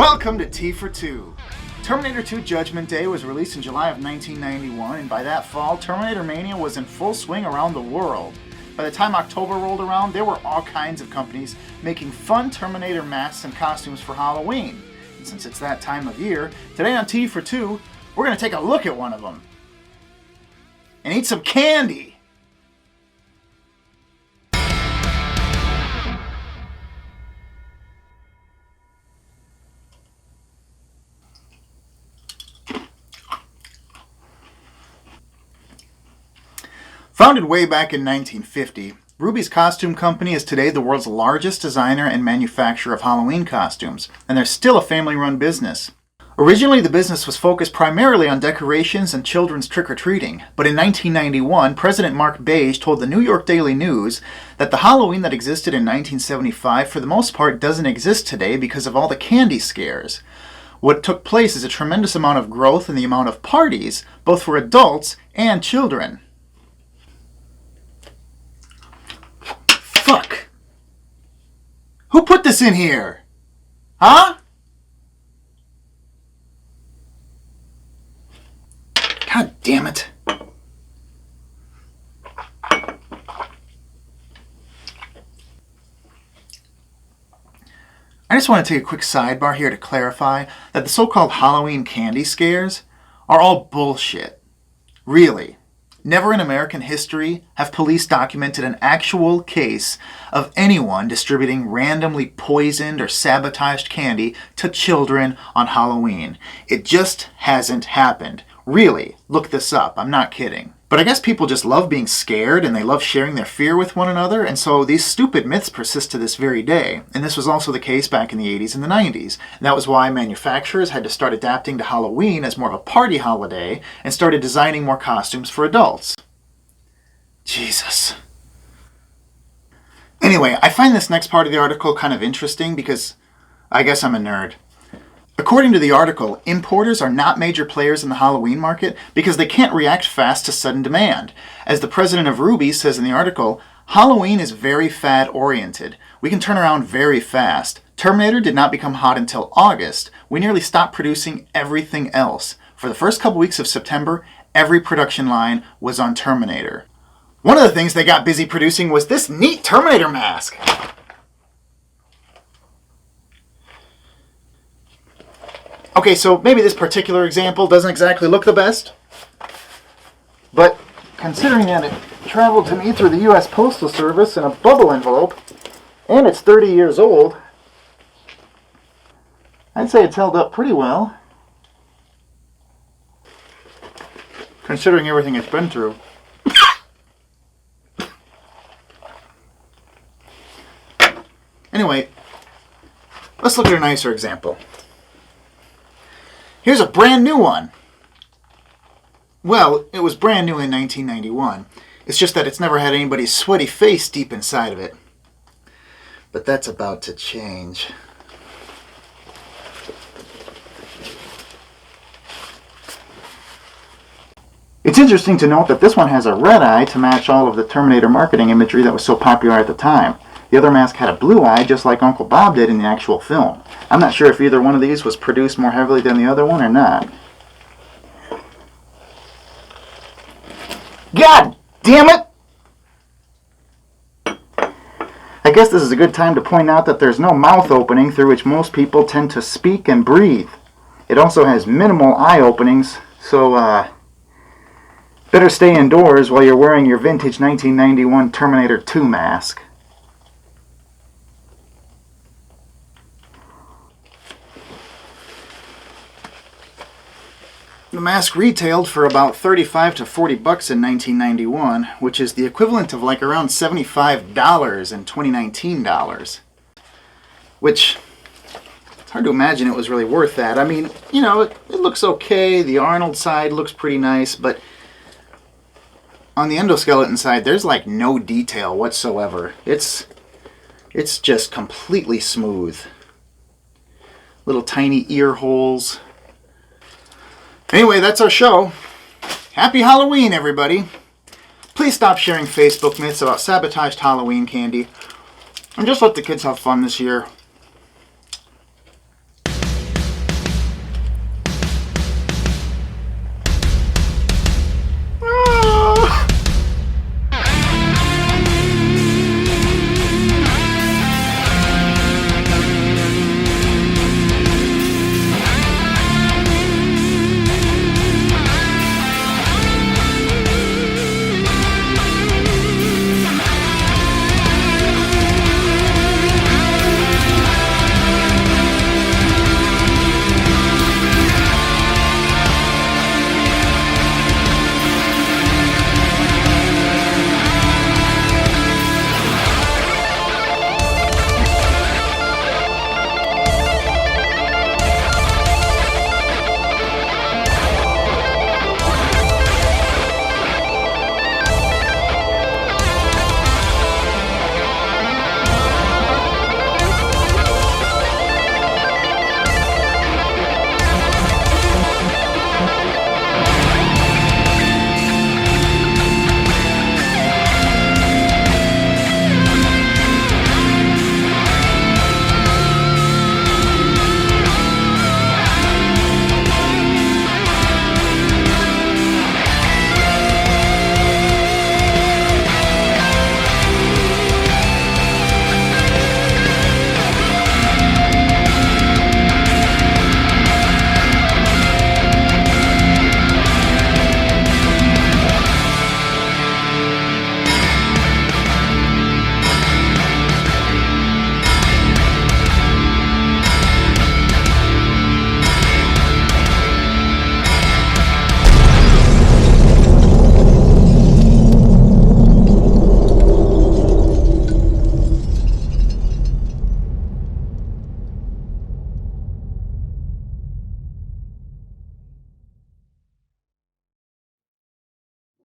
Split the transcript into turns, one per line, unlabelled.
Welcome to T for Two. Terminator 2 Judgment Day was released in July of 1991, and by that fall, Terminator mania was in full swing around the world. By the time October rolled around, there were all kinds of companies making fun Terminator masks and costumes for Halloween. And since it's that time of year, today on T for Two, we're going to take a look at one of them. And eat some candy! Founded way back in 1950, Rubie's costume company is today the world's largest designer and manufacturer of Halloween costumes, and they're still a family-run business. Originally, the business was focused primarily on decorations and children's trick-or-treating, but in 1991, President Mark Beige told the New York Daily News that the Halloween that existed in 1975 for the most part doesn't exist today because of all the candy scares. What took place is a tremendous amount of growth in the amount of parties, both for adults and children. Fuck! Who put this in here? Huh? God damn it. I just want to take a quick sidebar here to clarify that the so-called Halloween candy scares are all bullshit. Really. Never in American history have police documented an actual case of anyone distributing randomly poisoned or sabotaged candy to children on Halloween. It just hasn't happened. Really, look this up. I'm not kidding. But I guess people just love being scared and they love sharing their fear with one another, and so these stupid myths persist to this very day. And this was also the case back in the 80s and the 90s. And that was why manufacturers had to start adapting to Halloween as more of a party holiday and started designing more costumes for adults. Jesus. Anyway, I find this next part of the article kind of interesting because I guess I'm a nerd. According to the article, importers are not major players in the Halloween market because they can't react fast to sudden demand. As the president of Rubie says in the article, Halloween is very fad-oriented. We can turn around very fast. Terminator did not become hot until August. We nearly stopped producing everything else. For the first couple weeks of September, every production line was on Terminator. One of the things they got busy producing was this neat Terminator mask. Okay, so maybe this particular example doesn't exactly look the best, but considering that it traveled to me through the U.S. Postal Service in a bubble envelope, and it's 30 years old, I'd say it's held up pretty well, considering everything it's been through. Anyway, let's look at a nicer example. Here's a brand new one. Well, it was brand new in 1991. It's just that it's never had anybody's sweaty face deep inside of it. But that's about to change. It's interesting to note that this one has a red eye to match all of the Terminator marketing imagery that was so popular at the time. The other mask had a blue eye, just like Uncle Bob did in the actual film. I'm not sure if either one of these was produced more heavily than the other one or not. God damn it! I guess this is a good time to point out that there's no mouth opening through which most people tend to speak and breathe. It also has minimal eye openings, so better stay indoors while you're wearing your vintage 1991 Terminator 2 mask. The mask retailed for about $35 to $40 in 1991, which is the equivalent of like around $75 in 2019 dollars. Which, it's hard to imagine it was really worth that. I mean, you know, it looks okay, the Arnold side looks pretty nice, but on the endoskeleton side, there's like no detail whatsoever. It's just completely smooth. Little tiny ear holes. Anyway, that's our show. Happy Halloween, everybody. Please stop sharing Facebook myths about sabotaged Halloween candy. And just let the kids have fun this year.